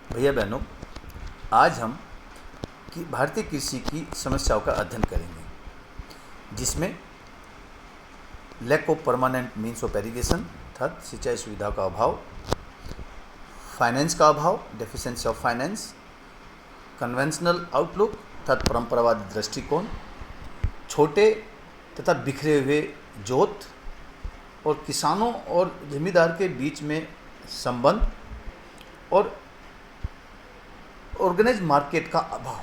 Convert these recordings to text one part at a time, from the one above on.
भैया बहनों, आज हम भारतीय कृषि की समस्याओं का अध्ययन करेंगे, जिसमें lack of permanent means of irrigation अर्थात सिंचाई सुविधा का अभाव, फाइनेंस का अभाव deficiency of finance, conventional outlook अर्थात परंपरावादी दृष्टिकोण, छोटे तथा बिखरे हुए जोत और किसानों और जमींदार के बीच में संबंध और ऑर्गेनाइज मार्केट का अभाव,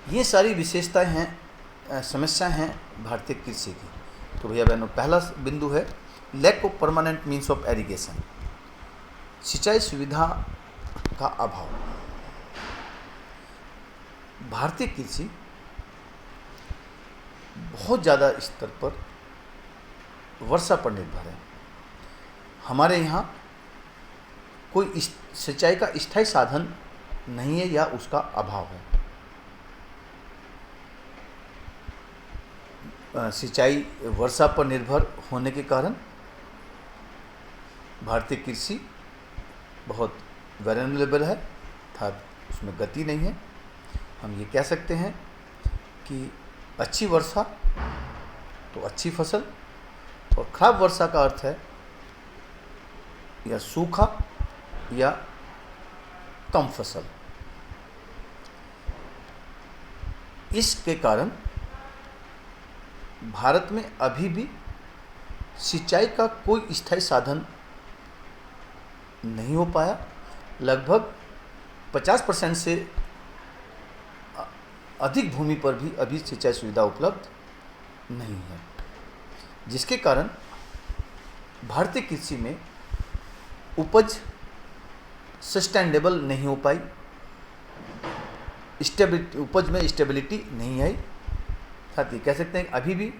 ये सारी विशेषताएं हैं, समस्याएं हैं भारतीय कृषि की। तो भैया बहनों, पहला बिंदु है lack of permanent means of irrigation, सिंचाई सुविधा का अभाव। भारतीय कृषि बहुत ज़्यादा स्तर पर वर्षा पर निर्भर है। हमारे यहाँ कोई सिंचाई का स्थायी साधन नहीं है या उसका अभाव है। सिंचाई वर्षा पर निर्भर होने के कारण भारतीय कृषि बहुत वेरिएबल है अर्थात उसमें गति नहीं है। हम ये कह सकते हैं कि अच्छी वर्षा तो अच्छी फसल और खराब वर्षा का अर्थ है या सूखा या कम फसल। इसके कारण भारत में अभी भी सिंचाई का कोई स्थायी साधन नहीं हो पाया। लगभग 50% से अधिक भूमि पर भी अभी सिंचाई सुविधा उपलब्ध नहीं है, जिसके कारण भारतीय कृषि में उपज सस्टेनेबल नहीं हो पाई, स्टेबिलिटी, उपज में स्टेबिलिटी नहीं आई। साथ ही कह सकते हैं कि अभी भी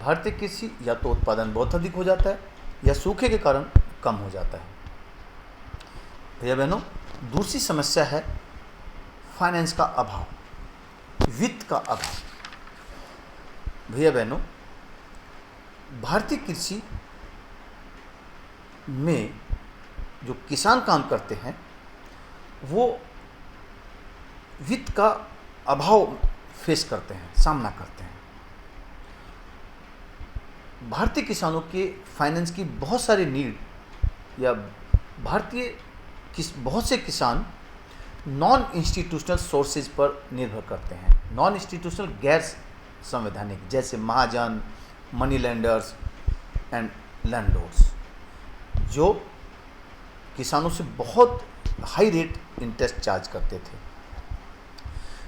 भारतीय कृषि या तो उत्पादन बहुत अधिक हो जाता है या सूखे के कारण कम हो जाता है। भैया बहनों, दूसरी समस्या है फाइनेंस का अभाव, वित्त का अभाव। भैया बहनों, भारतीय कृषि में जो किसान काम करते हैं वो वित्त का अभाव फेस करते हैं, सामना करते हैं। भारतीय किसानों के फाइनेंस की बहुत सारी नीड या बहुत से किसान नॉन इंस्टीट्यूशनल सोर्सेज पर निर्भर करते हैं। नॉन इंस्टीट्यूशनल गैर संवैधानिक, जैसे महाजन, मनी लेंडर्स एंड लैंडलॉर्ड्स, जो किसानों से बहुत हाई रेट इंटरेस्ट चार्ज करते थे।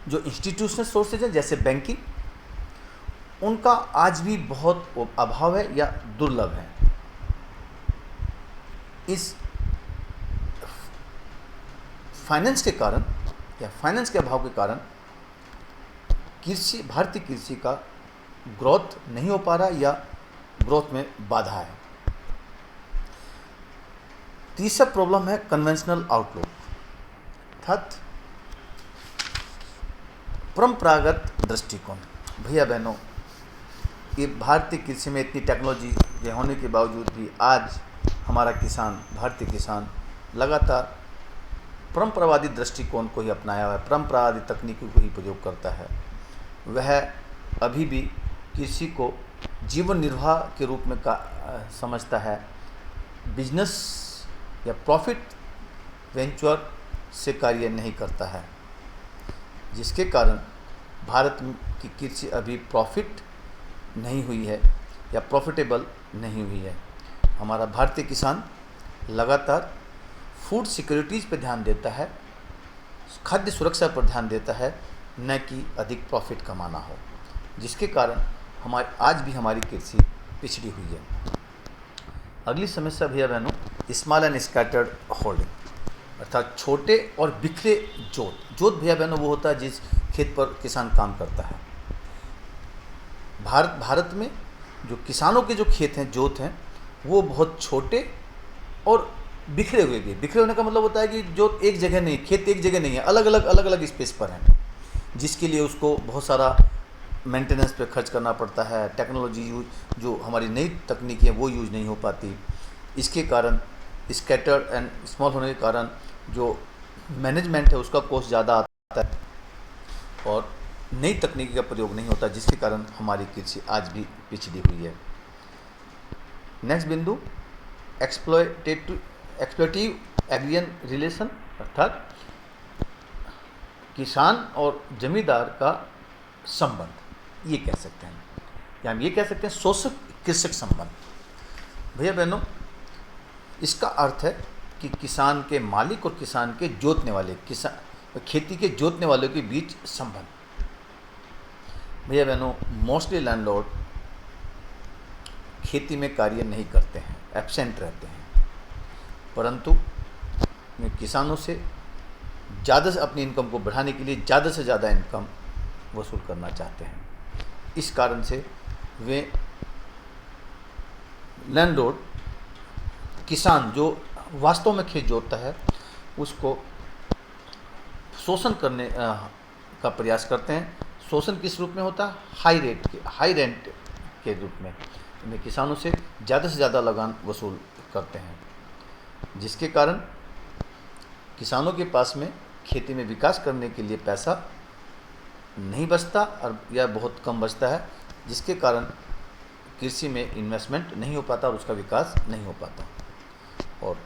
जो इंस्टीट्यूशनल सोर्सेज हैं जैसे बैंकिंग, उनका आज भी बहुत अभाव है या दुर्लभ है। इस फाइनेंस के कारण या फाइनेंस के अभाव के कारण भारतीय कृषि का ग्रोथ नहीं हो पा रहा या ग्रोथ में बाधा है। तीसरा प्रॉब्लम है कन्वेंशनल आउटलुक अर्थात परंपरागत दृष्टिकोण। भैया बहनों, ये भारतीय कृषि में इतनी टेक्नोलॉजी के होने के बावजूद भी आज हमारा किसान, भारतीय किसान लगातार परंपरावादी दृष्टिकोण को ही अपनाया हुआ है, परंपरावादी तकनीकों को ही प्रयोग करता है। वह अभी भी कृषि को जीवन निर्वाह के रूप में समझता है, बिजनेस या प्रॉफिट वेंचर से कार्य नहीं करता है, जिसके कारण भारत की कृषि अभी प्रॉफिट नहीं हुई है या प्रॉफिटेबल नहीं हुई है। हमारा भारतीय किसान लगातार फूड सिक्योरिटीज़ पर ध्यान देता है, खाद्य सुरक्षा पर ध्यान देता है, न कि अधिक प्रॉफिट कमाना हो, जिसके कारण आज भी हमारी कृषि पिछड़ी हुई है। अगली समस्या भैया बहनों, स्मॉल एंड स्कैटर्ड होल्डिंग अर्थात छोटे और बिखरे जोत भैया बहनों वो होता है जिस खेत पर किसान काम करता है। भारत में जो किसानों के जो खेत हैं, जोत हैं, वो बहुत छोटे और बिखरे हुए भी। बिखरे होने का मतलब होता है कि जो एक जगह नहीं, खेत एक जगह नहीं है, अलग अलग स्पेस पर हैं, जिसके लिए उसको बहुत सारा मेंटेनेंस पे खर्च करना पड़ता है। टेक्नोलॉजी जो हमारी नई तकनीकी है वो यूज़ नहीं हो पाती। इसके कारण स्कैटर्ड एंड स्मॉल होने के कारण जो मैनेजमेंट है उसका कॉस्ट ज़्यादा आता है और नई तकनीकी का प्रयोग नहीं होता, जिसके कारण हमारी कृषि आज भी पिछड़ी हुई है। नेक्स्ट बिंदु, एक्सप्लोइटिव एग्रियन रिलेशन, अर्थात किसान और जमींदार का संबंध, ये कह सकते हैं, या हम ये कह सकते हैं शोषक कृषक संबंध। भैया बहनों, इसका अर्थ है कि किसान के मालिक और किसान के जोतने वाले, किसान खेती के जोतने वालों के बीच संबंध। भैया बहनों, मोस्टली लैंडलॉर्ड खेती में कार्य नहीं करते हैं, एब्सेंट रहते हैं, परंतु किसानों से ज़्यादा से अपनी इनकम को बढ़ाने के लिए ज़्यादा से ज़्यादा इनकम वसूल करना चाहते हैं। इस कारण से वे लैंडलॉर्ड किसान जो वास्तव में खेत जोतता है उसको शोषण करने का प्रयास करते हैं। शोषण किस रूप में होता है? हाई रेंट के रूप में किसानों से ज़्यादा लगान वसूल करते हैं, जिसके कारण किसानों के पास में खेती में विकास करने के लिए पैसा नहीं बचता और या बहुत कम बचता है, जिसके कारण कृषि में इन्वेस्टमेंट नहीं हो पाता और उसका विकास नहीं हो पाता। और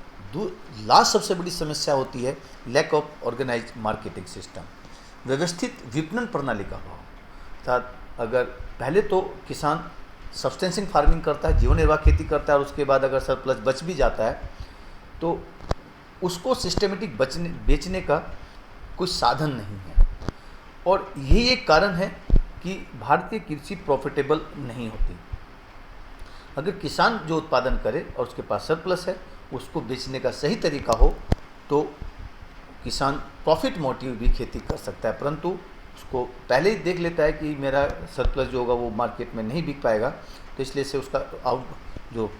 लास्ट सबसे बड़ी समस्या होती है lack of organised marketing system, व्यवस्थित विपणन प्रणाली का अभाव। अर्थात अगर पहले तो किसान सब्सटेंसिंग फार्मिंग करता है, जीवन निर्वाह खेती करता है, और उसके बाद अगर सरप्लस बच भी जाता है तो उसको सिस्टेमेटिक बेचने का कोई साधन नहीं है। और यही एक कारण है कि भारतीय कृषि प्रॉफिटेबल नहीं होती। अगर किसान जो उत्पादन करे और उसके पास सरप्लस है, उसको बेचने का सही तरीका हो तो किसान प्रॉफिट मोटिव भी खेती कर सकता है, परंतु उसको पहले ही देख लेता है कि मेरा सरप्लस जो होगा वो मार्केट में नहीं बिक पाएगा, तो इसलिए से उसका जो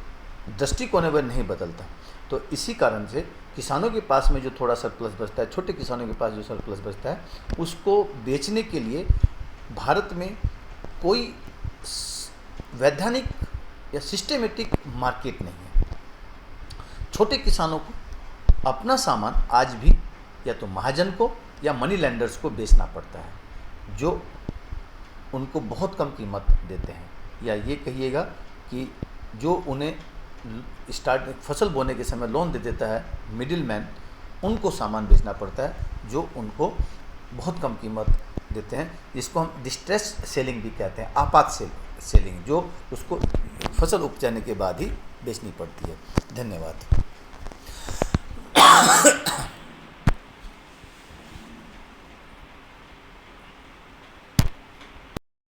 दृष्टिकोण है वह नहीं बदलता। तो इसी कारण से किसानों के पास में जो थोड़ा सरप्लस बचता है, छोटे किसानों के पास जो सरप्लस बचता है, उसको बेचने के लिए भारत में कोई वैधानिक या सिस्टेमेटिक मार्केट नहीं है। छोटे किसानों को अपना सामान आज भी या तो महाजन को या मनी लेंडर्स को बेचना पड़ता है, जो उनको बहुत कम कीमत देते हैं, या ये कहिएगा कि जो उन्हें फसल बोने के समय लोन दे देता है मिडिल मैन, उनको सामान बेचना पड़ता है जो उनको बहुत कम कीमत देते हैं, जिसको हम डिस्ट्रेस सेलिंग भी कहते हैं, आपात सेलिंग, जो उसको फसल उपजाने के बाद ही बेचनी पड़ती है। धन्यवाद।